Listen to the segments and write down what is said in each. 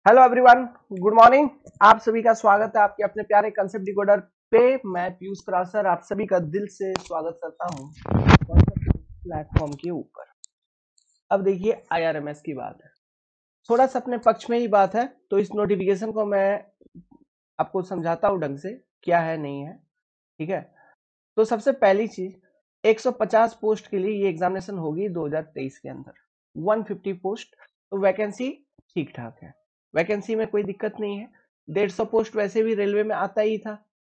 Hello everyone, good morning. आप सभी का स्वागत है आपके अपने प्यारे कंसेप्ट डिकोडर पे। मैं पीयूष प्रासर आप सभी का दिल से स्वागत करता हूं प्लेटफॉर्म के ऊपर। अब देखिए आईआरएमएस की बात है, थोड़ा सा अपने पक्ष में ही बात है, तो इस नोटिफिकेशन को मैं आपको समझाता हूं ढंग से क्या है नहीं है। ठीक है, तो सबसे पहली चीज 150 पोस्ट के लिए ये एग्जामिनेशन होगी 2023 के अंदर। 150 पोस्ट, तो वैकेंसी ठीक ठाक है, वैकेंसी में कोई दिक्कत नहीं है। 150 पोस्ट वैसे भी रेलवे में आता ही था,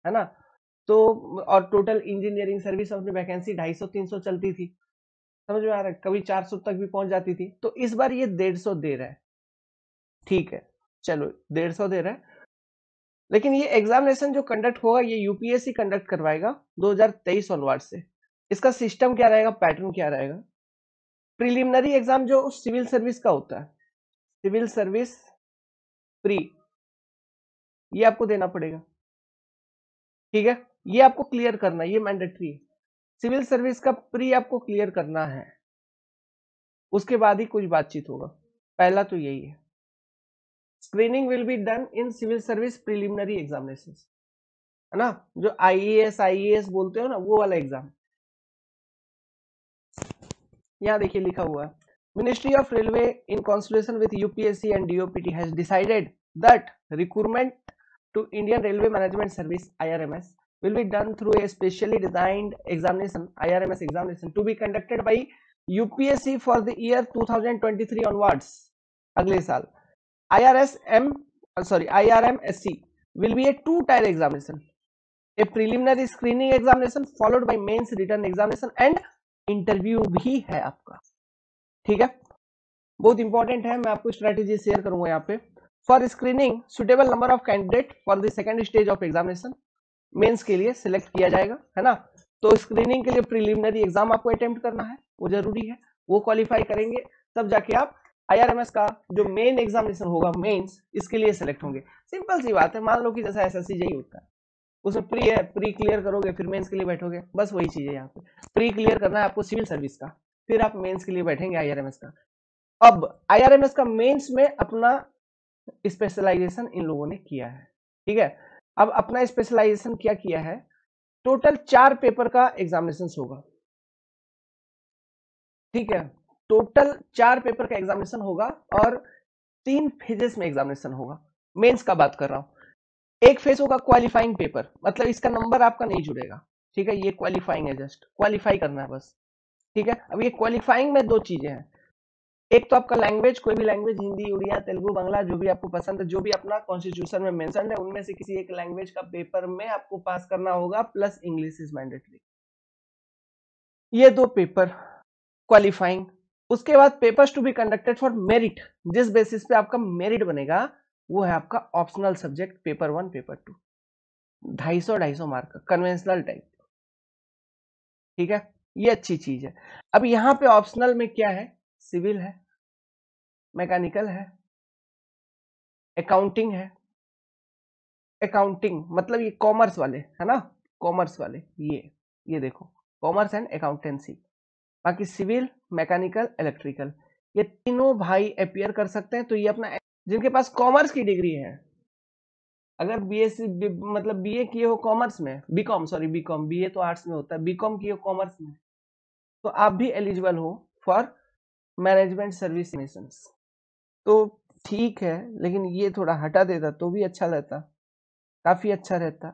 है ना। तो और टोटल इंजीनियरिंग सर्विस में वैकेंसी 250-300 चलती थी, समझ में आ रहा है, कभी 400 तक भी पहुंच जाती थी। तो इस बार ये 150 दे रहा है, ठीक है, चलो 150 दे रहा है। लेकिन ये एग्जामिनेशन जो कंडक्ट होगा ये यूपीएससी कंडक्ट करवाएगा 2023 ऑनवर्ड से। इसका सिस्टम क्या रहेगा, पैटर्न क्या रहेगा। प्रिलिमिनरी एग्जाम जो सिविल सर्विस का होता है, सिविल सर्विस प्री, ये आपको देना पड़ेगा, ठीक है, ये आपको क्लियर करना है, ये मैंडेटरी है। सिविल सर्विस का प्री आपको क्लियर करना है, उसके बाद ही कुछ बातचीत होगा। पहला तो यही है, screening will be done in civil service preliminary examination, है ना, जो आईएएस बोलते हो ना, वो वाला एग्जाम। यहाँ देखिए लिखा हुआ है, ministry of railway in consultation with UPSC and DOPT has decided that recruitment to Indian railway management service IRMS will be done through a specially designed examination, IRMS examination, to be conducted by UPSC for the year 2023 onwards. अगले साल IRMSC will be a two-tier examination, a preliminary screening examination followed by mains written examination and interview भी है आपका, ठीक है। बहुत important है, मैं आपको स्ट्रेटेजी शेयर करूंगा यहाँ पे। For screening suitable number of candidate for the second stage of examination, mains के लिए सिलेक्ट किया जाएगा, है ना। तो स्क्रीनिंग के लिए प्रीलिमिनरी एग्जाम आपको अटेम्प्ट करना है, वो जरूरी है, वो क्वालिफाई करेंगे तब जाके आप आईआरएमएस का जो मेन एग्जामिनेशन होगा मेंस, इसके लिए सिलेक्ट होंगे। सिंपल सी बात है, मान लो कि जैसा एसएससी जेई होता है, उसमें प्री है, प्री क्लियर करोगे फिर मेंस के लिए बैठोगे, बस वही चीज है यहाँ पे। प्री क्लियर करना है आपको सिविल सर्विस का, फिर आप मेंस के लिए बैठेंगे आईआरएमएस का। अब आईआरएमएस का मेंस में अपना स्पेशलाइजेशन इन लोगों ने किया है, ठीक है। अब अपना स्पेशलाइजेशन क्या किया है, टोटल 4 पेपर का एग्जामिनेशन होगा, ठीक है। टोटल 4 पेपर का एग्जामिनेशन होगा और 3 फेजेस में एग्जामिनेशन होगा। मेंस का बात कर रहा हूं। एक फेज होगा क्वालिफाइंग पेपर, मतलब इसका नंबर आपका नहीं जुड़ेगा, ठीक है, ये क्वालिफाइंग है, जस्ट क्वालिफाई करना है बस, ठीक है। अब ये क्वालिफाइंग में दो चीजें हैं, एक तो आपका लैंग्वेज, कोई भी लैंग्वेज, हिंदी, उड़िया, तेलुगु, बांग्ला, जो भी आपको पसंद है, जो भी अपना कॉन्स्टिट्यूशन में मेंशन है, उनमें से किसी एक लैंग्वेज का पेपर में आपको पास करना होगा, प्लस इंग्लिश इज मैंडेटरी। ये दो पेपर क्वालिफाइंग। उसके बाद papers to be conducted for merit, जिस बेसिस पे आपका मेरिट बनेगा वो है आपका optional subject paper 1 paper 2, 250 mark का कन्वेंशनल टाइप, ठीक है। ये अच्छी चीज है। अब यहाँ पे ऑप्शनल में क्या है, सिविल है, मैकेनिकल है, अकाउंटिंग है। अकाउंटिंग मतलब ये कॉमर्स वाले, है ना, कॉमर्स वाले, ये देखो, कॉमर्स एंड अकाउंटेंसी। बाकी सिविल, मैकेनिकल, इलेक्ट्रिकल, ये तीनों भाई अपियर कर सकते हैं। तो ये अपना, जिनके पास कॉमर्स की डिग्री है, अगर बीएससी मतलब बीए किए हो कॉमर्स में, बीकॉम, सॉरी बीकॉम, बीए तो आर्ट्स में होता है, बीकॉम किए हो कॉमर्स में, तो आप भी एलिजिबल हो फॉर मैनेजमेंट सर्विस मिशंस। तो ठीक है, लेकिन ये थोड़ा हटा देता तो भी अच्छा रहता, काफी अच्छा रहता।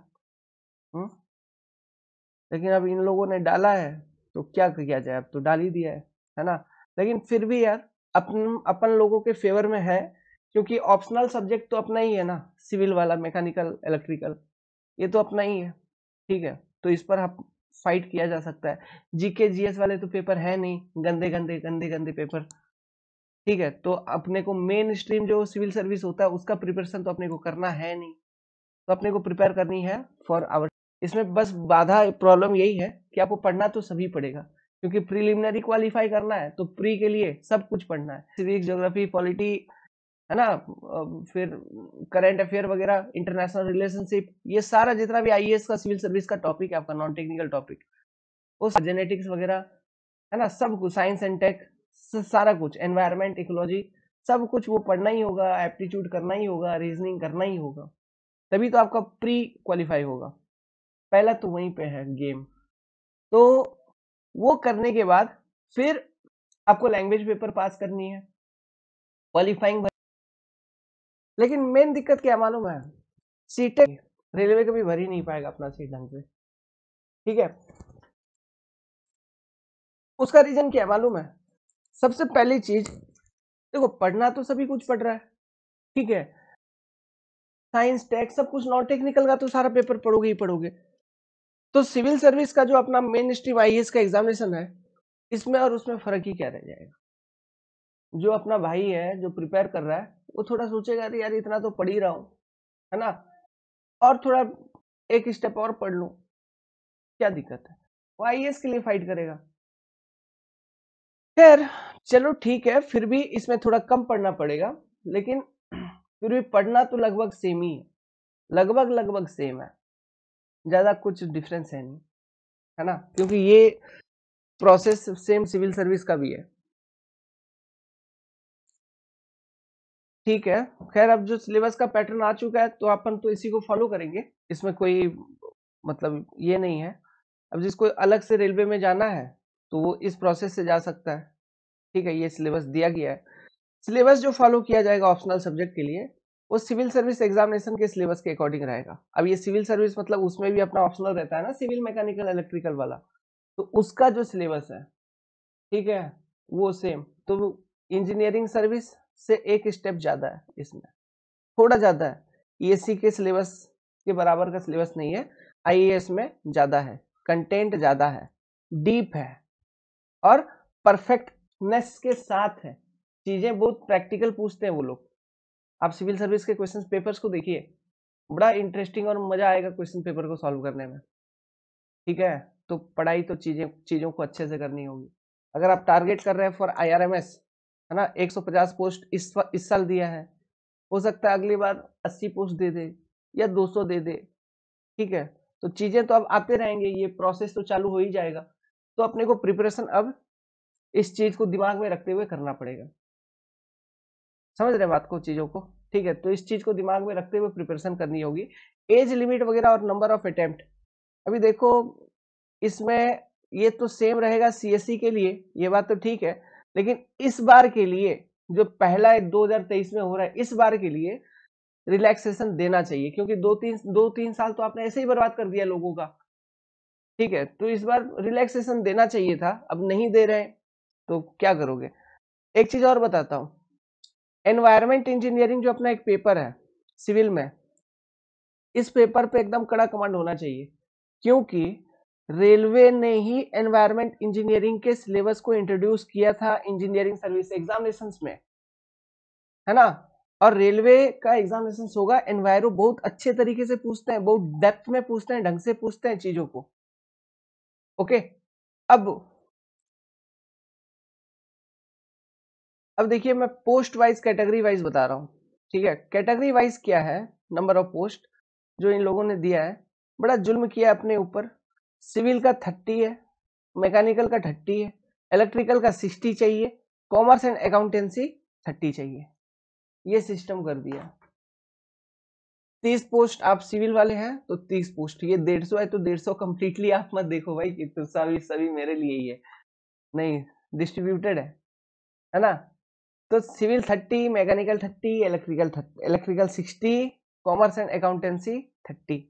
लेकिन अब इन लोगों ने डाला है तो क्या किया जाए, अब तो डाल ही दिया है ना। लेकिन फिर भी यार अपन अपन लोगों के फेवर में है, क्योंकि ऑप्शनल सब्जेक्ट तो अपना ही है ना, सिविल वाला, मैकेनिकल, इलेक्ट्रिकल, ये तो अपना ही है, ठीक है। तो इस पर आप फाइट किया जा सकता है। जीके जीएस वाले तो पेपर है नहीं, गंदे गंदे गंदे गंदे पेपर, ठीक है। तो अपने को मेन स्ट्रीम जो सिविल सर्विस होता है उसका प्रिपरेशन तो अपने को करना है नहीं, तो अपने को प्रिपेयर करनी है फॉर आवर। इसमें बस बाधा प्रॉब्लम यही है कि आपको पढ़ना तो सभी पड़ेगा, क्योंकि प्रीलिमिनरी क्वालिफाई करना है तो प्री के लिए सब कुछ पढ़ना है, सिविक्स, ज्योग्राफी, पॉलिटी, है ना, फिर करंट अफेयर वगैरह, इंटरनेशनल रिलेशनशिप, ये सारा जितना भी आईएएस का सिविल सर्विस का टॉपिक है आपका, नॉन टेक्निकल टॉपिक, वो जेनेटिक्स वगैरह, है ना, सब कुछ, साइंस एंड टेक, सारा कुछ, एनवायरमेंट, इकोलॉजी, सब कुछ वो पढ़ना ही होगा, एप्टीट्यूड करना ही होगा, रीजनिंग करना ही होगा, तभी तो आपका प्री क्वालिफाई होगा। पहला तो वहीं पे है गेम। तो वो करने के बाद फिर आपको लैंग्वेज पेपर पास करनी है, क्वालिफाइंग। लेकिन मेन दिक्कत क्या मालूम है, सीटें रेलवे कभी भर ही नहीं पाएगा अपना सीट ढंग से, ठीक है। उसका रीजन क्या है मालूम है? सबसे पहली चीज, देखो पढ़ना तो सभी कुछ पढ़ रहा है, ठीक है, साइंस टेक सब कुछ, नॉन टेक्निकल का तो सारा पेपर पढ़ोगे ही पढ़ोगे। तो सिविल सर्विस का जो अपना मेन स्ट्रीम आईएएस का एग्जामिनेशन है, इसमें और उसमें फर्क ही क्या रह जाएगा। जो अपना भाई है जो प्रिपेयर कर रहा है, वो थोड़ा सोचेगा अरे यार इतना तो पढ़ ही रहा हूं, है ना, और थोड़ा एक स्टेप और पढ़ लूं, क्या दिक्कत है, वो आईएएस के लिए फाइट करेगा। खैर चलो ठीक है, फिर भी इसमें थोड़ा कम पढ़ना पड़ेगा, लेकिन फिर भी पढ़ना तो लगभग सेम ही है, लगभग लगभग सेम है, ज्यादा कुछ डिफरेंस है नहीं, है ना, क्योंकि ये प्रोसेस सेम सिविल सर्विस का भी है, ठीक है। खैर अब जो सिलेबस का पैटर्न आ चुका है तो अपन तो इसी को फॉलो करेंगे, इसमें कोई मतलब ये नहीं है। अब जिसको अलग से रेलवे में जाना है तो वो इस प्रोसेस से जा सकता है, ठीक है, ये सिलेबस दिया गया है। सिलेबस जो फॉलो किया जाएगा ऑप्शनल सब्जेक्ट के लिए, वो सिविल सर्विस एग्जामिनेशन के सिलेबस के अकॉर्डिंग रहेगा। अब ये सिविल सर्विस मतलब उसमें भी अपना ऑप्शनल रहता है ना, सिविल मैकेनिकल इलेक्ट्रिकल वाला, तो उसका जो सिलेबस है, ठीक है, वो सेम। तो इंजीनियरिंग सर्विस से एक स्टेप ज्यादा है, इसमें थोड़ा ज्यादा है, ईएससी के सिलेबस के बराबर का सिलेबस नहीं है, आईएएस में ज्यादा है, कंटेंट ज्यादा है, डीप है, और परफेक्टनेस के साथ है। चीजें बहुत प्रैक्टिकल पूछते हैं वो लोग। आप सिविल सर्विस के क्वेश्चन पेपर्स को देखिए, बड़ा इंटरेस्टिंग और मजा आएगा क्वेश्चन पेपर को सॉल्व करने में, ठीक है। तो पढ़ाई तो चीजों को अच्छे से करनी होगी। अगर आप टारगेट कर रहे हैं फॉर आईआरएमएस, है ना, 150 पोस्ट इस साल दिया है, हो सकता है अगली बार 80 पोस्ट दे दे या 200 दे दे, ठीक है। तो चीजें तो अब आते रहेंगे, ये प्रोसेस तो चालू हो ही जाएगा। तो अपने को प्रिपरेशन अब इस चीज को दिमाग में रखते हुए करना पड़ेगा, समझ रहे बात को, चीजों को, ठीक है। तो इस चीज को दिमाग में रखते हुए प्रिपरेशन करनी होगी। एज लिमिट वगैरह और नंबर ऑफ अटेम्प्ट, अभी देखो इसमें ये तो सेम रहेगा सीएससी के लिए, ये बात तो ठीक है, लेकिन इस बार के लिए जो पहला 2023 में हो रहा है, इस बार के लिए रिलैक्सेशन देना चाहिए, क्योंकि दो तीन साल तो आपने ऐसे ही बर्बाद कर दिया लोगों का, ठीक है। तो इस बार रिलैक्सेशन देना चाहिए था, अब नहीं दे रहे, तो क्या करोगे। एक चीज और बताता हूं, एनवायरमेंट इंजीनियरिंग जो अपना एक पेपर है सिविल में, इस पेपर पे एकदम कड़ा कमांड होना चाहिए, क्योंकि रेलवे ने ही एनवायरमेंट इंजीनियरिंग के सिलेबस को इंट्रोड्यूस किया था इंजीनियरिंग सर्विस एग्जामिनेशंस में, है ना। और रेलवे का एग्जामिनेशन होगा, एनवायरो बहुत अच्छे तरीके से पूछते हैं, बहुत डेप्थ में पूछते हैं, ढंग से पूछते हैं चीजों को, ओके। अब अब देखिए मैं पोस्ट वाइज कैटेगरी वाइज बता रहा हूँ, ठीक है। कैटेगरी वाइज क्या है, नंबर ऑफ पोस्ट जो इन लोगों ने दिया है, बड़ा जुल्म किया अपने ऊपर। सिविल का 30 है, मैकेनिकल का 30 है, इलेक्ट्रिकल का 60 चाहिए, कॉमर्स एंड अकाउंटेंसी 30 चाहिए, ये सिस्टम कर दिया। 30 पोस्ट आप सिविल वाले हैं तो 30 पोस्ट, ये 150 है तो 150 कंप्लीटली आप मत देखो भाई कि तो सभी मेरे लिए ही है, नहीं, डिस्ट्रीब्यूटेड है ना। तो civil 30, mechanical 30, electrical 60, commerce and accountancy 30।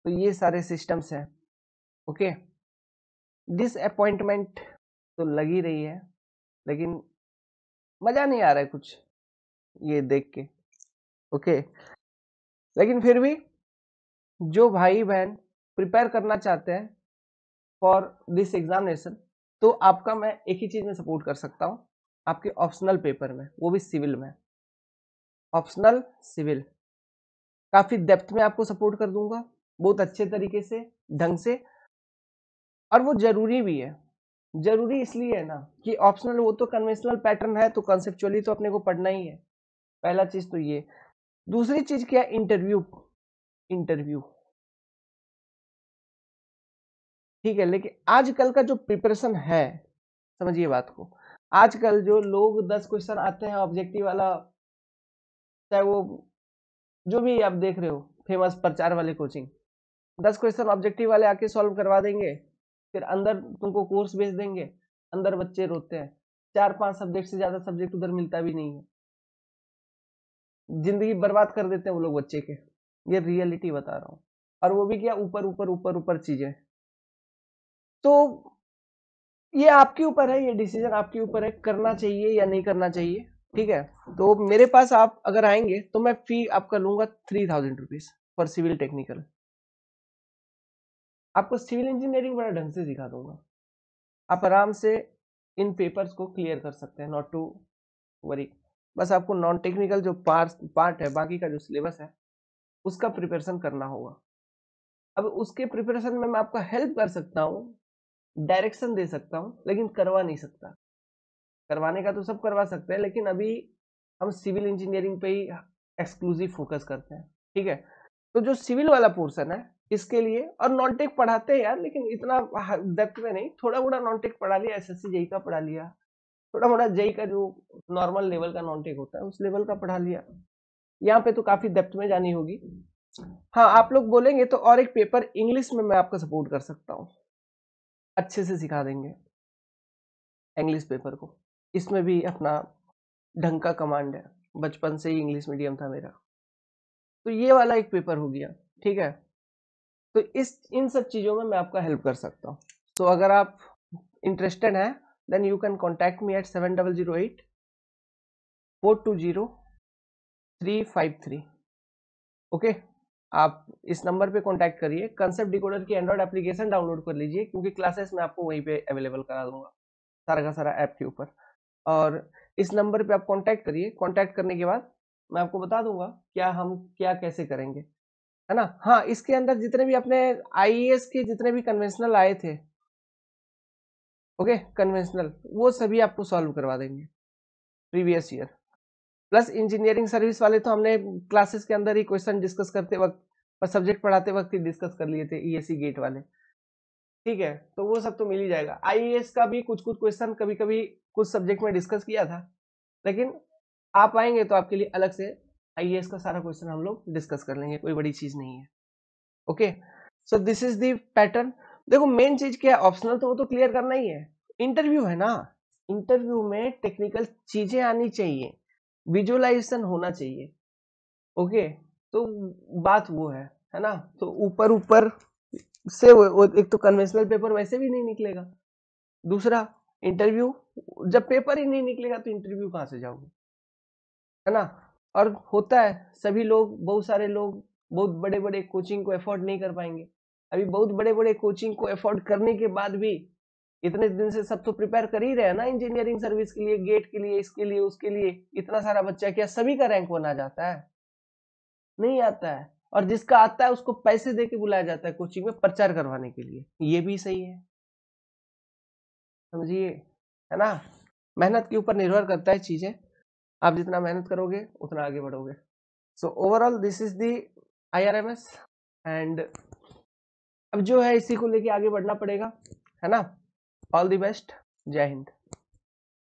तो ये सारे सिस्टम्स हैं, ओके। डिसअपॉइंटमेंट तो लग ही रही है, लेकिन मजा नहीं आ रहा है कुछ ये देख के, ओके। लेकिन फिर भी जो भाई बहन प्रिपेयर करना चाहते हैं फॉर दिस एग्जामिनेशन, तो आपका मैं एक ही चीज में सपोर्ट कर सकता हूँ, आपके ऑप्शनल पेपर में, वो भी सिविल में, ऑप्शनल सिविल काफी डेप्थ में आपको सपोर्ट कर दूंगा, बहुत अच्छे तरीके से, ढंग से। और वो जरूरी भी है, जरूरी इसलिए है ना कि ऑप्शनल वो तो कन्वेंशनल पैटर्न है, तो कॉन्सेप्चुअली तो अपने को पढ़ना ही है, पहला चीज तो ये। दूसरी चीज क्या, इंटरव्यू, इंटरव्यू, ठीक है। लेकिन आजकल का जो प्रिपरेशन है, समझिए बात को, आजकल जो लोग 10 क्वेश्चन आते हैं ऑब्जेक्टिव वाला, चाहे वो जो भी आप देख रहे हो फेमस प्रचार वाले कोचिंग, 10 क्वेश्चन ऑब्जेक्टिव वाले आके सॉल्व करवा देंगे, फिर अंदर तुमको कोर्स भेज देंगे, अंदर बच्चे रोते हैं। 4-5 सब्जेक्ट से ज्यादा सब्जेक्ट उधर मिलता भी नहीं है, जिंदगी बर्बाद कर देते हैं वो लोग बच्चे के। ये रियलिटी बता रहा हूँ। और वो भी क्या, ऊपर ऊपर ऊपर ऊपर चीजें। तो ये आपके ऊपर है, ये डिसीजन आपके ऊपर है, करना चाहिए या नहीं करना चाहिए। ठीक है, तो मेरे पास आप अगर आएंगे तो मैं फी आपका लूंगा 3000 रुपीज फॉर सिविल टेक्निकल। आपको सिविल इंजीनियरिंग बड़ा ढंग से सिखा दूंगा, आप आराम से इन पेपर्स को क्लियर कर सकते हैं, नॉट टू वरी। बस आपको नॉन टेक्निकल जो पार्ट है, बाकी का जो सिलेबस है उसका प्रिपरेशन करना होगा। अब उसके प्रिपरेशन में मैं आपका हेल्प कर सकता हूँ, डायरेक्शन दे सकता हूँ, लेकिन करवा नहीं सकता। करवाने का तो सब करवा सकते हैं, लेकिन अभी हम सिविल इंजीनियरिंग पे ही एक्सक्लूसिव फोकस करते हैं। ठीक है, तो जो सिविल वाला पोर्शन है इसके लिए, और नॉन टेक पढ़ाते हैं यार, लेकिन इतना डेप्थ में नहीं, थोड़ा मोड़ा नॉन टेक पढ़ा लिया, एसएससी जेई का पढ़ा लिया, थोड़ा मोड़ा जेई का जो नॉर्मल लेवल का नॉन टेक होता है उस लेवल का पढ़ा लिया। यहाँ पे तो काफी डेप्थ में जानी होगी। हाँ, आप लोग बोलेंगे तो और एक पेपर इंग्लिश में मैं आपका सपोर्ट कर सकता हूँ, अच्छे से सिखा देंगे इंग्लिश पेपर को। इसमें भी अपना ढंग का कमांड है, बचपन से ही इंग्लिश मीडियम था मेरा। तो ये वाला एक पेपर हो गया। ठीक है, तो इन सब चीजों में मैं आपका हेल्प कर सकता हूँ। तो अगर आप इंटरेस्टेड हैं then you can contact me at 7008 420 353। Okay, आप इस नंबर पे कांटेक्ट करिए। कंसेप्ट डिकोडर की एंड्रॉइड एप्लीकेशन डाउनलोड कर लीजिए, क्योंकि क्लासेस मैं आपको वहीं पे अवेलेबल करा दूंगा, सारा का सारा ऐप के ऊपर। और इस नंबर पे आप कांटेक्ट करिए, कांटेक्ट करने के बाद मैं आपको बता दूंगा हम क्या कैसे करेंगे, है ना। हाँ, इसके अंदर जितने भी अपने आईएएस के जितने भी कन्वेंशनल आए थे, ओके, कन्वेंशनल वो सभी आपको सॉल्व करवा देंगे previous year. Plus engineering service वाले तो हमने क्लासेस के अंदर ही क्वेश्चन डिस्कस करते वक्त और सब्जेक्ट पढ़ाते वक्त ही डिस्कस कर लिए थे, ईएससी गेट वाले। ठीक है, तो वो सब तो मिल ही जाएगा। आईएएस का भी कुछ कुछ क्वेश्चन कभी कभी कुछ सब्जेक्ट में डिस्कस किया था, लेकिन आप आएंगे तो आपके लिए अलग से आईएएस का सारा क्वेश्चन हम लोग डिस्कस कर लेंगे, कोई बड़ी चीज नहीं है। Okay, so this is the pattern. देखो मेन चीज क्या है, ऑप्शनल तो वो तो क्लियर करना ही है, इंटरव्यू है ना। इंटरव्यू में टेक्निकल चीजें आनी चाहिए, विजुअलाइजेशन होना चाहिए। ओके, तो बात वो है ना। तो ऊपर ऊपर से वो एक तो कन्वेंशनल पेपर वैसे भी नहीं निकलेगा, दूसरा इंटरव्यू, जब पेपर ही नहीं निकलेगा तो इंटरव्यू कहाँ से जाओगे, है ना। और होता है सभी लोग, बहुत सारे लोग बहुत बड़े बड़े कोचिंग को अफोर्ड नहीं कर पाएंगे। अभी बहुत बड़े बड़े कोचिंग को अफोर्ड करने के बाद भी इतने दिन से सब तो प्रिपेयर कर ही रहे हैं ना इंजीनियरिंग सर्विस के लिए, गेट के लिए, इसके लिए, उसके लिए। इतना सारा बच्चा, क्या सभी का रैंक वन आ जाता है? नहीं आता है। और जिसका आता है उसको पैसे दे के बुलाया जाता है कोचिंग में प्रचार करवाने के लिए, ये भी सही है, समझिए, है ना। मेहनत के ऊपर निर्भर करता है चीजें, आप जितना मेहनत करोगे उतना आगे बढ़ोगे। So overall this is the IRMS। And अब जो है इसी को लेके आगे बढ़ना पड़ेगा, है ना। ऑल द बेस्ट, जय हिंद।